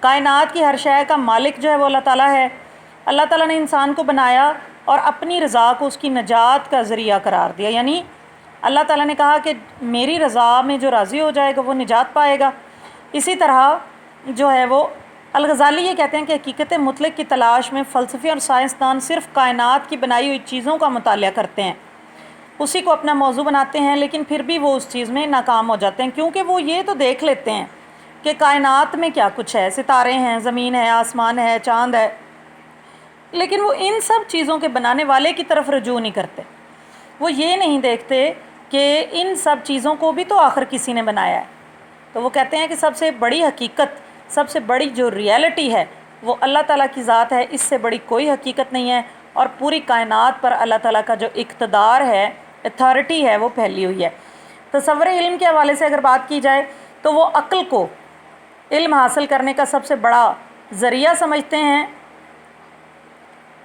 کائنات کی ہر شے کا مالک جو ہے وہ اللہ تعالیٰ ہے۔ اللہ تعالیٰ نے انسان کو بنایا اور اپنی رضا کو اس کی نجات کا ذریعہ قرار دیا، یعنی اللہ تعالیٰ نے کہا کہ میری رضا میں جو راضی ہو جائے گا وہ نجات پائے گا۔ اسی طرح جو ہے وہ الغزالی یہ کہتے ہیں کہ حقیقت مطلق کی تلاش میں فلسفی اور سائنسدان صرف کائنات کی بنائی ہوئی چیزوں کا مطالعہ کرتے ہیں، اسی کو اپنا موضوع بناتے ہیں، لیکن پھر بھی وہ اس چیز میں ناکام ہو جاتے ہیں، کیونکہ وہ یہ تو دیکھ لیتے ہیں کہ کائنات میں کیا کچھ ہے، ستارے ہیں، زمین ہے، آسمان ہے، چاند ہے، لیکن وہ ان سب چیزوں کے بنانے والے کی طرف رجوع نہیں کرتے۔ وہ یہ نہیں دیکھتے کہ ان سب چیزوں کو بھی تو آخر کسی نے بنایا ہے۔ تو وہ کہتے ہیں کہ سب سے بڑی حقیقت، سب سے بڑی جو ریئلٹی ہے وہ اللہ تعالیٰ کی ذات ہے، اس سے بڑی کوئی حقیقت نہیں ہے، اور پوری کائنات پر اللہ تعالیٰ کا جو اقتدار ہے، اتھارٹی ہے، وہ پھیلی ہوئی ہے۔ تصور علم کے حوالے سے اگر بات کی جائے تو وہ عقل کو علم حاصل کرنے کا سب سے بڑا ذریعہ سمجھتے ہیں۔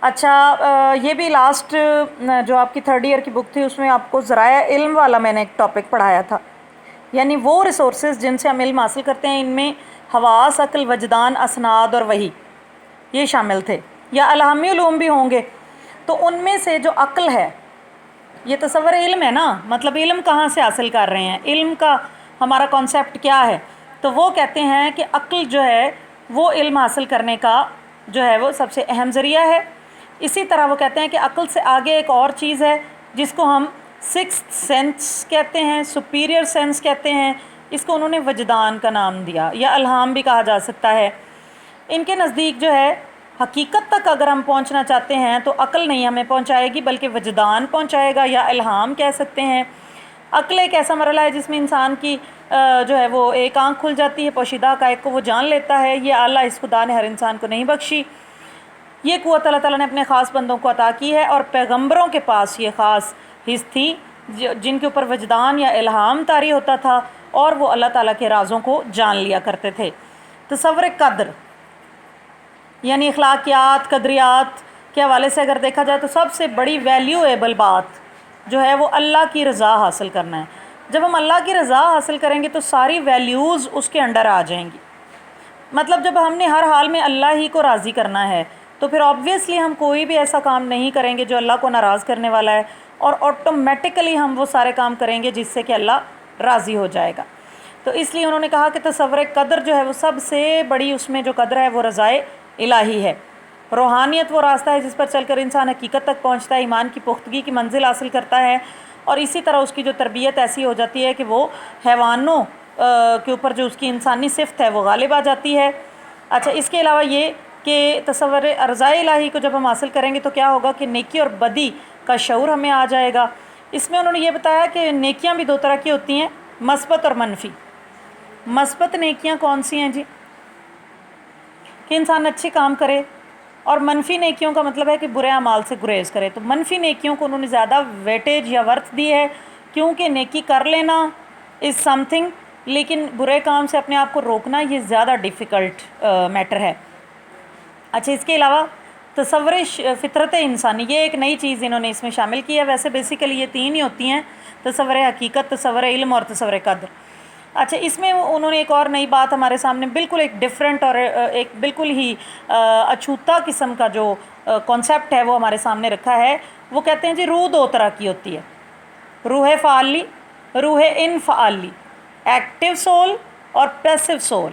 اچھا، یہ بھی لاسٹ جو آپ کی 3rd ایئر کی بک تھی اس میں آپ کو ذرائع علم والا میں نے ایک ٹاپک پڑھایا تھا، یعنی وہ ریسورسز جن سے ہم علم حاصل کرتے ہیں، ان میں حواس، عقل، وجدان، اسناد اور وحی یہ شامل تھے، یا الہامی علوم بھی ہوں گے۔ تو ان میں سے جو عقل ہے، یہ تصور علم ہے نا، مطلب علم کہاں سے حاصل کر رہے ہیں، علم کا ہمارا کانسیپٹ کیا ہے، تو وہ کہتے ہیں کہ عقل جو ہے وہ علم حاصل کرنے کا جو ہے وہ سب سے اہم ذریعہ ہے۔ اسی طرح وہ کہتے ہیں کہ عقل سے آگے ایک اور چیز ہے جس کو ہم 6th سینس کہتے ہیں، سپیریئر سینس کہتے ہیں، اس کو انہوں نے وجدان کا نام دیا، یا الہام بھی کہا جا سکتا ہے۔ ان کے نزدیک جو ہے حقیقت تک اگر ہم پہنچنا چاہتے ہیں تو عقل نہیں ہمیں پہنچائے گی بلکہ وجدان پہنچائے گا، یا الہام کہہ سکتے ہیں۔ عقل ایک ایسا مرحلہ ہے جس میں انسان کی جو ہے وہ ایک آنکھ کھل جاتی ہے، پوشیدہ حقائق کو وہ جان لیتا ہے۔ یہ اعلیٰ اس خدا نے ہر انسان کو نہیں بخشی، یہ قوت اللہ تعالیٰ نے اپنے خاص بندوں کو عطا کی ہے، اور پیغمبروں کے پاس یہ خاص حص تھی جن کے اوپر وجدان یا الہام طاری ہوتا تھا، اور وہ اللہ تعالیٰ کے رازوں کو جان لیا کرتے تھے۔ تصور قدر یعنی اخلاقیات، قدریات کے حوالے سے اگر دیکھا جائے تو سب سے بڑی ویلیویبل بات جو ہے وہ اللہ کی رضا حاصل کرنا ہے۔ جب ہم اللہ کی رضا حاصل کریں گے تو ساری ویلیوز اس کے انڈر آ جائیں گی۔ مطلب جب ہم نے ہر حال میں اللہ ہی کو راضی کرنا ہے تو پھر آبویسلی ہم کوئی بھی ایسا کام نہیں کریں گے جو اللہ کو ناراض کرنے والا ہے، اور آٹومیٹیکلی ہم وہ سارے کام کریں گے جس سے کہ اللہ راضی ہو جائے گا۔ تو اس لیے انہوں نے کہا کہ تصور قدر جو ہے وہ سب سے بڑی، اس میں جو قدر ہے وہ رضائے الہی ہے۔ روحانیت وہ راستہ ہے جس پر چل کر انسان حقیقت تک پہنچتا ہے، ایمان کی پختگی کی منزل حاصل کرتا ہے، اور اسی طرح اس کی جو تربیت ایسی ہو جاتی ہے کہ وہ حیوانوں کے اوپر جو اس کی انسانی صفت ہے وہ غالب آ جاتی ہے۔ اچھا، اس کے علاوہ یہ کہ تصور رضائے الہی کو جب ہم حاصل کریں گے تو کیا ہوگا کہ نیکی اور بدی کا شعور ہمیں آ جائے گا۔ اس میں انہوں نے یہ بتایا کہ نیکیاں بھی 2 طرح کی ہوتی ہیں، مثبت اور منفی۔ مثبت نیکیاں کون سی ہیں جی؟ کہ انسان اچھے کام کرے، اور منفی نیکیوں کا مطلب ہے کہ برے اعمال سے گریز کرے۔ تو منفی نیکیوں کو انہوں نے زیادہ ویٹیج یا ورتھ دی ہے، کیونکہ نیکی کر لینا از سم تھنگ، لیکن برے کام سے اپنے آپ کو روکنا یہ زیادہ ڈیفیکلٹ میٹر ہے۔ اچھا، اس کے علاوہ تصور فطرت انسانی، یہ ایک نئی چیز انہوں نے اس میں شامل کی ہے۔ ویسے بیسیکلی یہ 3 ہی ہوتی ہیں، تصور حقیقت، تصور علم اور تصور قدر۔ اچھا، اس میں انہوں نے ایک اور نئی بات ہمارے سامنے بالکل ایک ڈیفرنٹ اور ایک بالکل ہی اچھوتا قسم کا جو کانسیپٹ ہے وہ ہمارے سامنے رکھا ہے۔ وہ کہتے ہیں جی روح 2 طرح کی ہوتی ہے، روح فعالی، روح انفعالی، ایکٹیو سول اور پیسو سول۔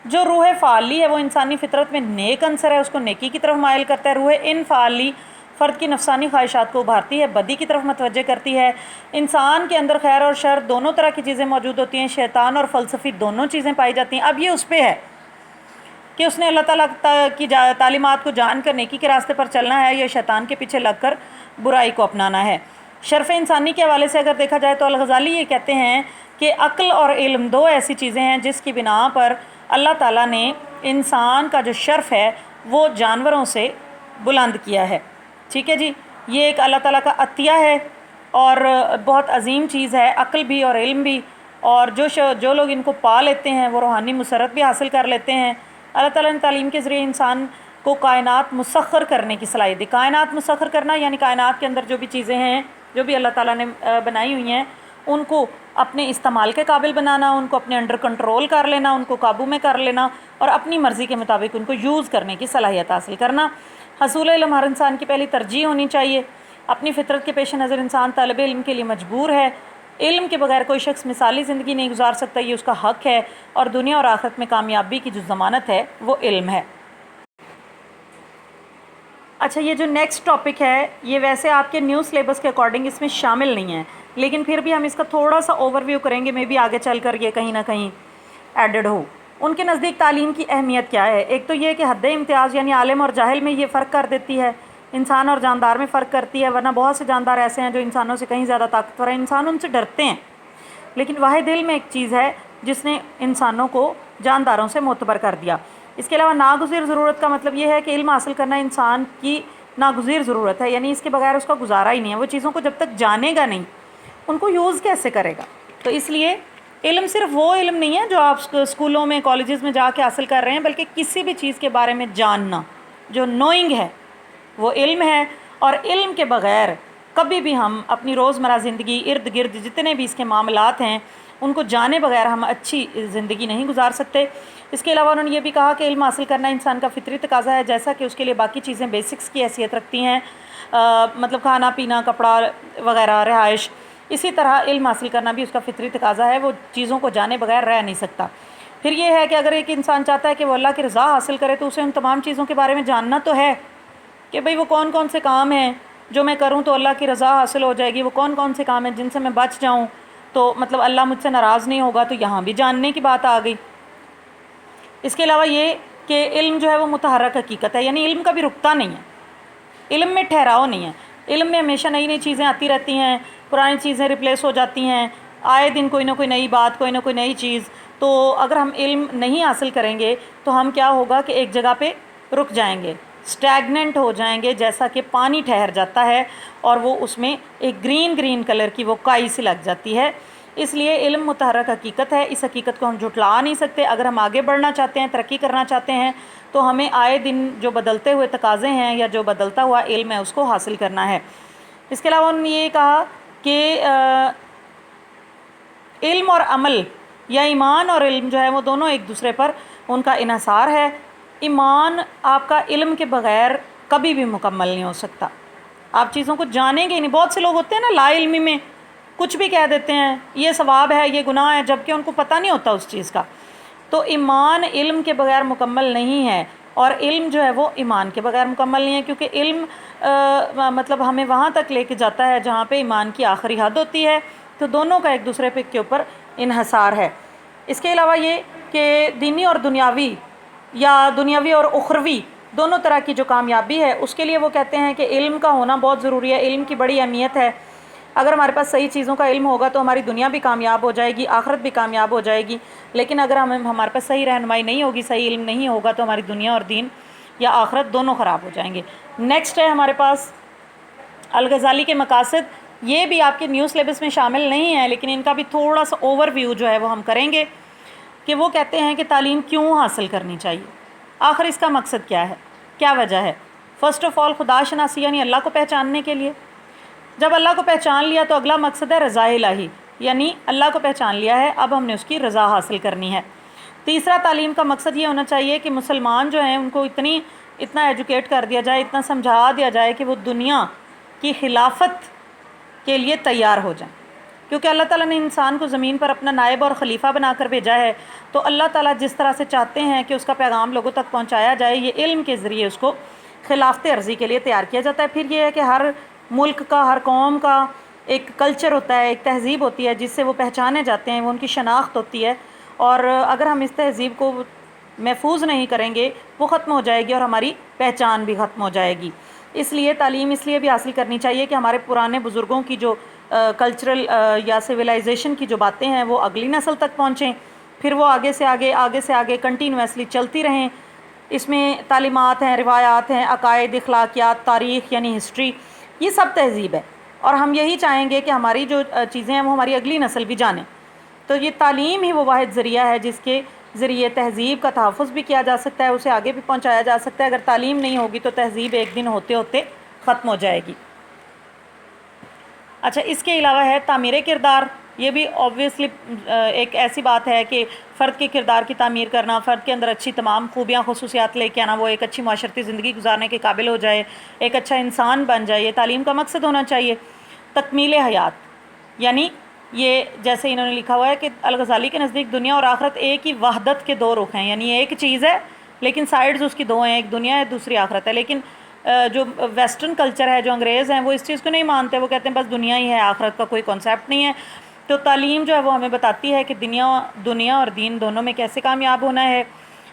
جو روح فعالی ہے وہ انسانی فطرت میں نیک عنصر ہے، اس کو نیکی کی طرف مائل کرتا ہے۔ روح انفعالی فرد کی نفسانی خواہشات کو ابھارتی ہے، بدی کی طرف متوجہ کرتی ہے۔ انسان کے اندر خیر اور شر دونوں طرح کی چیزیں موجود ہوتی ہیں، شیطان اور فلسفی دونوں چیزیں پائی جاتی ہیں۔ اب یہ اس پہ ہے کہ اس نے اللہ تعالیٰ کی تعلیمات کو جان کر نیکی کے راستے پر چلنا ہے، یا شیطان کے پیچھے لگ کر برائی کو اپنانا ہے۔ شرف انسانی کے حوالے سے اگر دیکھا جائے تو الغزالی یہ کہتے ہیں کہ عقل اور علم 2 ایسی چیزیں ہیں جس کی بنا پر اللہ تعالیٰ نے انسان کا جو شرف ہے وہ جانوروں سے بلند کیا ہے۔ ٹھیک ہے جی، یہ ایک اللہ تعالیٰ کا عطیہ ہے اور بہت عظیم چیز ہے، عقل بھی اور علم بھی، اور جو لوگ ان کو پا لیتے ہیں وہ روحانی مسرت بھی حاصل کر لیتے ہیں۔ اللہ تعالیٰ نے تعلیم کے ذریعے انسان کو کائنات مسخر کرنے کی صلاحیت دی۔ کائنات مسخر کرنا یعنی کائنات کے اندر جو بھی چیزیں ہیں، جو بھی اللہ تعالیٰ نے بنائی ہوئی ہیں، ان کو اپنے استعمال کے قابل بنانا، ان کو اپنے انڈر کنٹرول کر لینا، ان کو قابو میں کر لینا اور اپنی مرضی کے مطابق ان کو یوز کرنے کی صلاحیت حاصل کرنا۔ حصول علم ہر انسان کی پہلی ترجیح ہونی چاہیے۔ اپنی فطرت کے پیش نظر انسان طالب علم کے لیے مجبور ہے۔ علم کے بغیر کوئی شخص مثالی زندگی نہیں گزار سکتا، یہ اس کا حق ہے، اور دنیا اور آخرت میں کامیابی کی جو ضمانت ہے وہ علم ہے۔ اچھا، یہ جو نیکسٹ ٹاپک ہے یہ ویسے آپ کے نیو سلیبس کے اکارڈنگ اس میں شامل نہیں ہے، لیکن پھر بھی ہم اس کا تھوڑا سا اوور ویو کریں گے، میں بھی آگے چل کر یہ کہیں نہ کہیں ایڈڈ ہو۔ ان کے نزدیک تعلیم کی اہمیت کیا ہے؟ ایک تو یہ کہ حد امتیاز یعنی عالم اور جاہل میں یہ فرق کر دیتی ہے، انسان اور جاندار میں فرق کرتی ہے، ورنہ بہت سے جاندار ایسے ہیں جو انسانوں سے کہیں زیادہ طاقتور ہیں، انسان ان سے ڈرتے ہیں، لیکن واحد علم ایک چیز ہے جس نے انسانوں کو جانداروں سے معتبر کر دیا۔ اس کے علاوہ ناگزیر ضرورت کا مطلب یہ ہے کہ علم حاصل کرنا انسان کی ناگزیر ضرورت ہے، یعنی اس کے بغیر اس کا گزارا ہی نہیں ہے، وہ چیزوں کو جب تک جانے گا نہیں ان کو یوز کیسے کرے گا؟ تو اس لیے علم صرف وہ علم نہیں ہے جو آپ اسکولوں میں کالجز میں جا کے حاصل کر رہے ہیں، بلکہ کسی بھی چیز کے بارے میں جاننا جو نوئنگ ہے وہ علم ہے، اور علم کے بغیر کبھی بھی ہم اپنی روزمرہ زندگی ارد گرد جتنے بھی اس کے معاملات ہیں ان کو جانے بغیر ہم اچھی زندگی نہیں گزار سکتے۔ اس کے علاوہ انہوں نے یہ بھی کہا کہ علم حاصل کرنا انسان کا فطری تقاضا ہے، جیسا کہ اس کے لیے باقی چیزیں بیسکس کی حیثیت رکھتی ہیں، مطلب کھانا پینا، کپڑا وغیرہ، رہائش، اسی طرح علم حاصل کرنا بھی اس کا فطری تقاضا ہے، وہ چیزوں کو جانے بغیر رہ نہیں سکتا۔ پھر یہ ہے کہ اگر ایک انسان چاہتا ہے کہ وہ اللہ کی رضا حاصل کرے تو اسے ان تمام چیزوں کے بارے میں جاننا تو ہے کہ بھئی وہ کون کون سے کام ہیں جو میں کروں تو اللہ کی رضا حاصل ہو جائے گی، وہ کون کون سے کام ہیں جن سے میں بچ جاؤں تو مطلب اللہ مجھ سے ناراض نہیں ہوگا، تو یہاں بھی جاننے کی بات آ گئی۔ اس کے علاوہ یہ کہ علم جو ہے وہ متحرک حقیقت ہے، یعنی علم کبھی رکتا نہیں ہے، علم میں ٹھہراؤ نہیں ہے، علم میں ہمیشہ نئی نئی چیزیں آتی رہتی ہیں، پرانی چیزیں ریپلیس ہو جاتی ہیں، آئے دن کوئی نہ کوئی نئی بات، کوئی نہ کوئی نئی چیز۔ تو اگر ہم علم نہیں حاصل کریں گے تو ہم کیا ہوگا کہ ایک جگہ پہ رک جائیں گے، اسٹیگننٹ ہو جائیں گے، جیسا کہ پانی ٹھہر جاتا ہے اور وہ اس میں ایک گرین کلر کی وہ کائی سی لگ جاتی ہے۔ اس لیے علم متحرک حقیقت ہے، اس حقیقت کو ہم جھٹلا نہیں سکتے۔ اگر ہم آگے بڑھنا چاہتے ہیں، ترقی کرنا چاہتے ہیں تو ہمیں آئے دن جو بدلتے ہوئے تقاضے ہیں یا جو بدلتا ہوا علم ہے اس کو حاصل کرنا ہے۔ اس کے علاوہ انہوں نے یہ کہا کہ علم اور عمل یا ایمان اور علم جو ہے وہ دونوں ایک دوسرے پر ان کا انحصار ہے۔ ایمان آپ کا علم کے بغیر کبھی بھی مکمل نہیں ہو سکتا، آپ چیزوں کو جانیں گے ہی نہیں۔ بہت سے لوگ ہوتے ہیں نا لا علمی میں کچھ بھی کہہ دیتے ہیں، یہ ثواب ہے، یہ گناہ ہے، جبکہ ان کو پتہ نہیں ہوتا اس چیز کا۔ تو ایمان علم کے بغیر مکمل نہیں ہے، اور علم جو ہے وہ ایمان کے بغیر مکمل نہیں ہے، کیونکہ علم مطلب ہمیں وہاں تک لے کے جاتا ہے جہاں پہ ایمان کی آخری حد ہوتی ہے، تو دونوں کا ایک دوسرے پہ کے اوپر انحصار ہے۔ اس کے علاوہ یہ کہ دینی اور دنیاوی یا دنیاوی اور اخروی دونوں طرح کی جو کامیابی ہے اس کے لیے وہ کہتے ہیں کہ علم کا ہونا بہت ضروری ہے، علم کی بڑی اہمیت ہے۔ اگر ہمارے پاس صحیح چیزوں کا علم ہوگا تو ہماری دنیا بھی کامیاب ہو جائے گی، آخرت بھی کامیاب ہو جائے گی، لیکن اگر ہمارے پاس صحیح رہنمائی نہیں ہوگی، صحیح علم نہیں ہوگا تو ہماری دنیا اور دین یا آخرت دونوں خراب ہو جائیں گے۔ نیکسٹ ہے ہمارے پاس الغزالی کے مقاصد۔ یہ بھی آپ کے نیو سلیبس میں شامل نہیں ہے، لیکن ان کا بھی تھوڑا سا اوور ویو جو ہے وہ ہم کریں گے کہ وہ کہتے ہیں کہ تعلیم کیوں حاصل کرنی چاہیے، آخر اس کا مقصد کیا ہے، کیا وجہ ہے۔ فرسٹ آف آل خدا شناسی، یعنی اللہ کو پہچاننے کے لیے۔ جب اللہ کو پہچان لیا تو اگلا مقصد ہے رضا الہی، یعنی اللہ کو پہچان لیا ہے، اب ہم نے اس کی رضا حاصل کرنی ہے۔ تیسرا تعلیم کا مقصد یہ ہونا چاہیے کہ مسلمان جو ہیں ان کو اتنا ایجوکیٹ کر دیا جائے، اتنا سمجھا دیا جائے کہ وہ دنیا کی خلافت کے لیے تیار ہو جائیں، کیونکہ اللہ تعالیٰ نے انسان کو زمین پر اپنا نائب اور خلیفہ بنا کر بھیجا ہے، تو اللہ تعالیٰ جس طرح سے چاہتے ہیں کہ اس کا پیغام لوگوں تک پہنچایا جائے، یہ علم کے ذریعے اس کو خلافت عرضی کے لیے تیار کیا جاتا ہے۔ پھر یہ ہے کہ ہر ملک کا، ہر قوم کا ایک کلچر ہوتا ہے، ایک تہذیب ہوتی ہے جس سے وہ پہچانے جاتے ہیں، وہ ان کی شناخت ہوتی ہے، اور اگر ہم اس تہذیب کو محفوظ نہیں کریں گے وہ ختم ہو جائے گی اور ہماری پہچان بھی ختم ہو جائے گی۔ اس لیے تعلیم اس لیے بھی حاصل کرنی چاہیے کہ ہمارے پرانے بزرگوں کی جو کلچرل یا سویلائزیشن کی جو باتیں ہیں وہ اگلی نسل تک پہنچیں، پھر وہ آگے سے آگے کنٹینیوسلی چلتی رہیں۔ اس میں تعلیمات ہیں، روایات ہیں، عقائد، اخلاقیات، تاریخ یعنی ہسٹری، یہ سب تہذیب ہے، اور ہم یہی چاہیں گے کہ ہماری جو چیزیں ہیں وہ ہماری اگلی نسل بھی جانے۔ تو یہ تعلیم ہی وہ واحد ذریعہ ہے جس کے ذریعے تہذیب کا تحفظ بھی کیا جا سکتا ہے، اسے آگے بھی پہنچایا جا سکتا ہے۔ اگر تعلیم نہیں ہوگی تو تہذیب ایک دن ہوتے ہوتے ختم ہو جائے گی۔ اچھا، اس کے علاوہ ہے تعمیر کردار۔ یہ بھی آبویسلی ایک ایسی بات ہے کہ فرد کے کردار کی تعمیر کرنا، فرد کے اندر اچھی تمام خوبیاں خصوصیات لے کے آنا، وہ ایک اچھی معاشرتی زندگی گزارنے کے قابل ہو جائے، ایک اچھا انسان بن جائے، یہ تعلیم کا مقصد ہونا چاہیے۔ تکمیل حیات، یعنی یہ جیسے انہوں نے لکھا ہوا ہے کہ الغزالی کے نزدیک دنیا اور آخرت ایک ہی وحدت کے دو رخ ہیں، یعنی ایک چیز ہے لیکن سائیڈز اس کی دو ہیں، ایک دنیا ہے دوسری آخرت ہے۔ لیکن جو ویسٹرن کلچر ہے، جو انگریز ہیں، وہ اس چیز کو نہیں مانتے، وہ کہتے ہیں بس دنیا ہی ہے، آخرت کا کوئی کانسیپٹ نہیں ہے۔ تو تعلیم جو ہے وہ ہمیں بتاتی ہے کہ دنیا اور دین دونوں میں کیسے کامیاب ہونا ہے،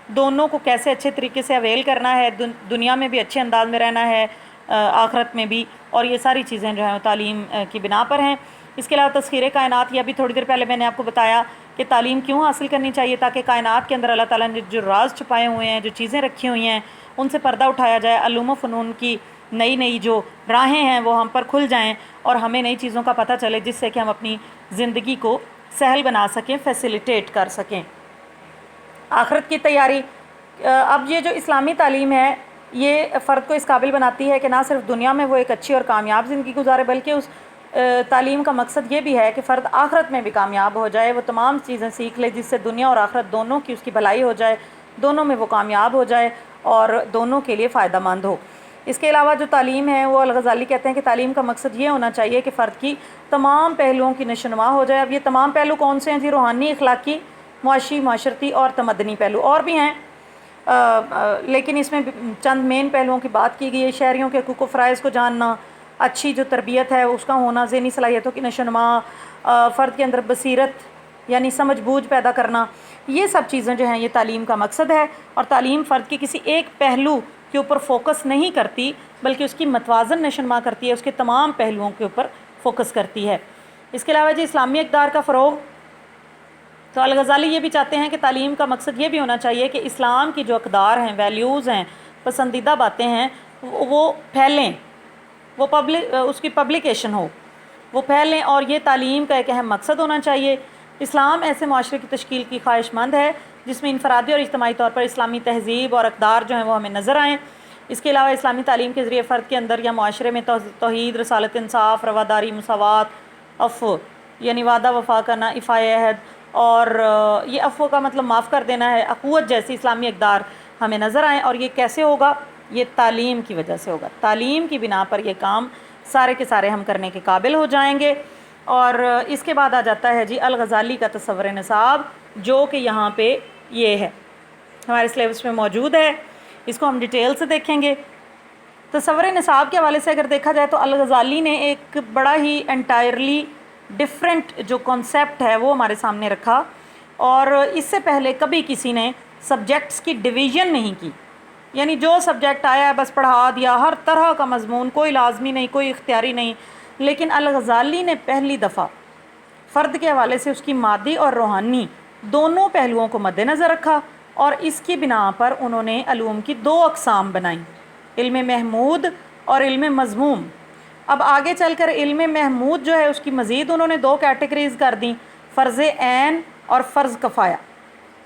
دونوں کو کیسے اچھے طریقے سے اویل کرنا ہے، دنیا میں بھی اچھے انداز میں رہنا ہے، آخرت میں بھی، اور یہ ساری چیزیں جو ہیں تعلیم کی بنا پر ہیں۔ اس کے علاوہ تسخیر کائنات، یہ ابھی تھوڑی دیر پہلے میں نے آپ کو بتایا کہ تعلیم کیوں حاصل کرنی چاہیے، تاکہ کائنات کے اندر اللہ تعالیٰ نے جو راز چھپائے ہوئے ہیں، جو چیزیں رکھی ہوئی ہیں، ان سے پردہ اٹھایا جائے، علوم و فنون کی نئی جو راہیں ہیں وہ ہم پر کھل جائیں، اور ہمیں نئی چیزوں کا پتہ چلے، جس سے کہ ہم اپنی زندگی کو سہل بنا سکیں، فیسیلیٹیٹ کر سکیں۔ آخرت کی تیاری، اب یہ جو اسلامی تعلیم ہے یہ فرد کو اس قابل بناتی ہے کہ نہ صرف دنیا میں وہ ایک اچھی اور کامیاب زندگی گزارے، بلکہ اس تعلیم کا مقصد یہ بھی ہے کہ فرد آخرت میں بھی کامیاب ہو جائے، وہ تمام چیزیں سیکھ لے جس سے دنیا اور آخرت دونوں کی اس کی بھلائی ہو جائے، دونوں میں وہ کامیاب ہو جائے اور دونوں کے لیے فائدہ مند ہو۔ اس کے علاوہ جو تعلیم ہے وہ الغزالی کہتے ہیں کہ تعلیم کا مقصد یہ ہونا چاہیے کہ فرد کی تمام پہلوؤں کی نشوونما ہو جائے۔ اب یہ تمام پہلو کون سے ہیں جی؟ روحانی، اخلاقی، معاشی، معاشرتی اور تمدنی پہلو، اور بھی ہیں لیکن اس میں چند مین پہلوؤں کی بات کی گئی ہے۔ شہریوں کے حقوق و فرائض کو جاننا، اچھی جو تربیت ہے اس کا ہونا، ذہنی صلاحیتوں کی نشوونما، فرد کے اندر بصیرت یعنی سمجھ بوجھ پیدا کرنا، یہ سب چیزیں جو ہیں یہ تعلیم کا مقصد ہے۔ اور تعلیم فرد کے کسی ایک پہلو کے اوپر فوکس نہیں کرتی، بلکہ اس کی متوازن نشوونما کرتی ہے، اس کے تمام پہلوؤں کے اوپر فوکس کرتی ہے۔ اس کے علاوہ جی اسلامی اقدار کا فروغ، تو الغزالی یہ بھی چاہتے ہیں کہ تعلیم کا مقصد یہ بھی ہونا چاہیے کہ اسلام کی جو اقدار ہیں، ویلیوز ہیں، پسندیدہ باتیں ہیں، وہ پھیلیں، وہ اس کی پبلیکیشن ہو، وہ پھیلیں، اور یہ تعلیم کا ایک اہم مقصد ہونا چاہیے۔ اسلام ایسے معاشرے کی تشکیل کی خواہش مند ہے جس میں انفرادی اور اجتماعی طور پر اسلامی تہذیب اور اقدار جو ہیں وہ ہمیں نظر آئیں۔ اس کے علاوہ اسلامی تعلیم کے ذریعے فرد کے اندر یا معاشرے میں توحید، رسالت، انصاف، رواداری، مساوات، عفو یعنی وعدہ وفا کرنا، ایفائے عہد، اور یہ عفو کا مطلب معاف کر دینا ہے، اخوت جیسی اسلامی اقدار ہمیں نظر آئیں۔ اور یہ کیسے ہوگا؟ یہ تعلیم کی وجہ سے ہوگا۔ تعلیم کی بنا پر یہ کام سارے کے سارے ہم کرنے کے قابل ہو جائیں گے۔ اور اس کے بعد آ جاتا ہے جی الغزالی کا تصور نصاب، جو کہ یہاں پہ یہ ہے، ہمارے سلیبس میں موجود ہے، اس کو ہم ڈیٹیل سے دیکھیں گے۔ تصور نصاب کے حوالے سے اگر دیکھا جائے تو الغزالی نے ایک بڑا ہی انٹائرلی ڈفرینٹ جو کانسیپٹ ہے وہ ہمارے سامنے رکھا، اور اس سے پہلے کبھی کسی نے سبجیکٹس کی ڈویژن نہیں کی، یعنی جو سبجیکٹ آیا ہے بس پڑھا دیا، ہر طرح کا مضمون، کوئی لازمی نہیں، کوئی اختیاری نہیں۔ لیکن الغزالی نے پہلی دفعہ فرد کے حوالے سے اس کی مادی اور روحانی دونوں پہلوؤں کو مد نظر رکھا، اور اس کی بنا پر انہوں نے علوم کی دو اقسام بنائیں، علم محمود اور علم مذموم۔ اب آگے چل کر علم محمود جو ہے اس کی مزید انہوں نے دو کیٹیگریز کر دیں، فرض عین اور فرض کفایہ۔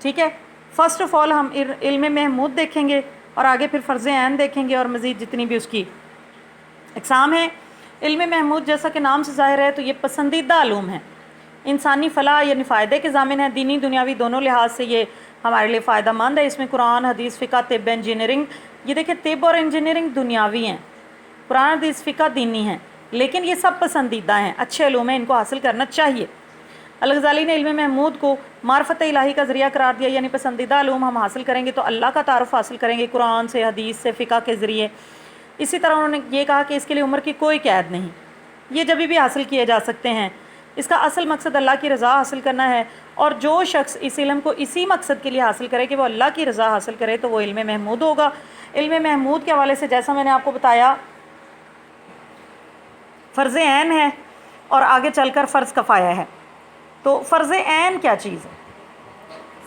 ٹھیک ہے، فرسٹ آف آل ہم علم محمود دیکھیں گے اور آگے پھر فرض عین دیکھیں گے، اور مزید جتنی بھی اس کی اقسام ہیں۔ علم محمود جیسا کہ نام سے ظاہر ہے تو یہ پسندیدہ علوم ہیں، انسانی فلاح یعنی فائدے کے ضامن ہیں، دینی دنیاوی دونوں لحاظ سے یہ ہمارے لیے فائدہ مند ہے۔ اس میں قرآن، حدیث، فقہ، طب، انجینئرنگ، یہ دیکھیں طب اور انجینئرنگ دنیاوی ہیں، قرآن، حدیث، فقہ دینی ہیں، لیکن یہ سب پسندیدہ ہیں، اچھے علوم ہیں، ان کو حاصل کرنا چاہیے۔ الغزالی نے علم محمود کو معرفت الہی کا ذریعہ قرار دیا، یعنی پسندیدہ علوم ہم حاصل کریں گے تو اللہ کا تعارف حاصل کریں گے قرآن سے، حدیث سے، فقہ کے ذریعے۔ اسی طرح انہوں نے یہ کہا کہ اس کے لیے عمر کی کوئی قید نہیں، یہ جبھی بھی حاصل کیے جا سکتے ہیں۔ اس کا اصل مقصد اللہ کی رضا حاصل کرنا ہے، اور جو شخص اس علم کو اسی مقصد کے لیے حاصل کرے کہ وہ اللہ کی رضا حاصل کرے تو وہ علم محمود ہوگا۔ علم محمود کے حوالے سے جیسا میں نے آپ کو بتایا فرض عین ہے اور آگے چل کر فرض کفایہ ہے۔ تو فرض عین کیا چیز ہے؟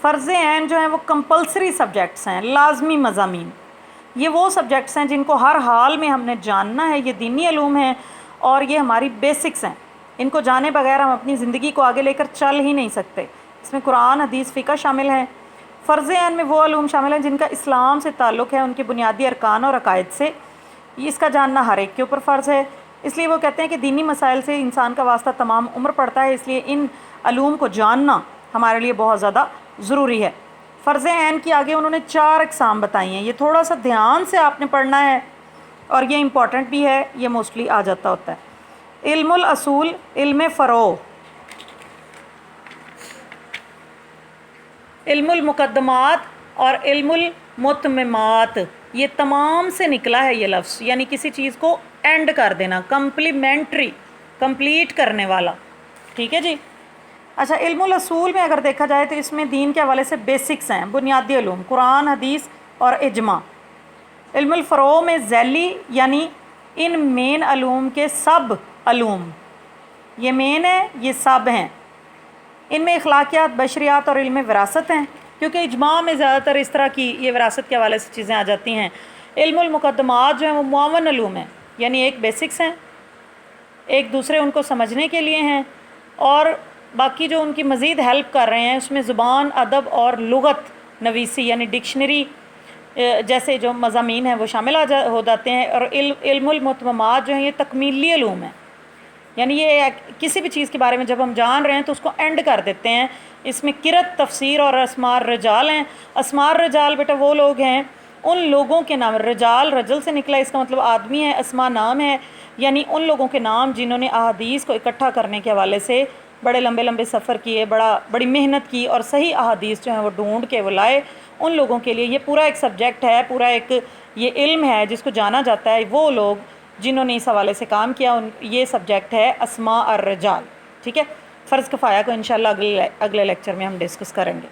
فرض عین جو ہیں وہ کمپلسری سبجیکٹس ہیں، لازمی مضامین، یہ وہ سبجیکٹس ہیں جن کو ہر حال میں ہم نے جاننا ہے، یہ دینی علوم ہیں اور یہ ہماری بیسکس ہیں، ان کو جانے بغیر ہم اپنی زندگی کو آگے لے کر چل ہی نہیں سکتے۔ اس میں قرآن، حدیث، فقہ شامل ہیں۔ فرض عین میں وہ علوم شامل ہیں جن کا اسلام سے تعلق ہے، ان کے بنیادی ارکان اور عقائد سے، اس کا جاننا ہر ایک کے اوپر فرض ہے۔ اس لیے وہ کہتے ہیں کہ دینی مسائل سے انسان کا واسطہ تمام عمر پڑتا ہے، اس لیے ان علوم کو جاننا ہمارے لیے بہت زیادہ ضروری ہے۔ فرض عین کی آگے انہوں نے 4 اقسام بتائی ہیں، یہ تھوڑا سا دھیان سے آپ نے پڑھنا ہے اور یہ امپورٹنٹ بھی ہے، یہ موسٹلی آ جاتا ہوتا ہے۔ علم الاصول، علم فروع، علم المقدمات اور علم المتممات، یہ تمام سے نکلا ہے یہ لفظ، یعنی کسی چیز کو اینڈ کر دینا، کمپلیمنٹری، کمپلیٹ کرنے والا، ٹھیک ہے جی۔ اچھا، علم الاصول میں اگر دیکھا جائے تو اس میں دین کے حوالے سے بیسکس ہیں، بنیادی علوم، قرآن، حدیث اور اجماع۔ علم الفروع میں ذیلی یعنی ان مین علوم کے سب علوم، یہ مین ہے، یہ سب ہیں، ان میں اخلاقیات، بشریات اور علم وراثت ہیں، کیونکہ اجماع میں زیادہ تر اس طرح کی یہ وراثت کے حوالے سے چیزیں آ جاتی ہیں۔ علم المقدمات جو ہیں وہ معاون علوم ہیں، یعنی ایک بیسکس ہیں، ایک دوسرے ان کو سمجھنے کے لیے ہیں، اور باقی جو ان کی مزید ہیلپ کر رہے ہیں اس میں زبان، ادب اور لغت نویسی یعنی ڈکشنری جیسے جو مضامین ہیں وہ شامل ہو جاتے ہیں۔ اور علم المتممات جو ہیں یہ تکمیلی علوم ہیں، یعنی یہ کسی بھی چیز کے بارے میں جب ہم جان رہے ہیں تو اس کو اینڈ کر دیتے ہیں۔ اس میں قرت، تفسیر اور اسماء الرجال ہیں۔ اسماء الرجال بیٹا وہ لوگ ہیں، ان لوگوں کے نام، رجال رجل سے نکلا، اس کا مطلب آدمی ہے، اسماء نام ہے، یعنی ان لوگوں کے نام جنہوں نے احادیث کو اکٹھا کرنے کے حوالے سے بڑے لمبے لمبے سفر کیے، بڑی محنت کی اور صحیح احادیث جو ہیں وہ ڈھونڈ کے وہ لائے۔ ان لوگوں کے لیے یہ پورا ایک سبجیکٹ ہے، پورا ایک یہ علم ہے جس کو جانا جاتا ہے۔ وہ لوگ جنہوں نے اس حوالے سے کام کیا، یہ سبجیکٹ ہے اسماء الرجال، ٹھیک ہے۔ فرض کفایہ کو انشاءاللہ اگلے لیکچر میں ہم ڈسکس کریں گے۔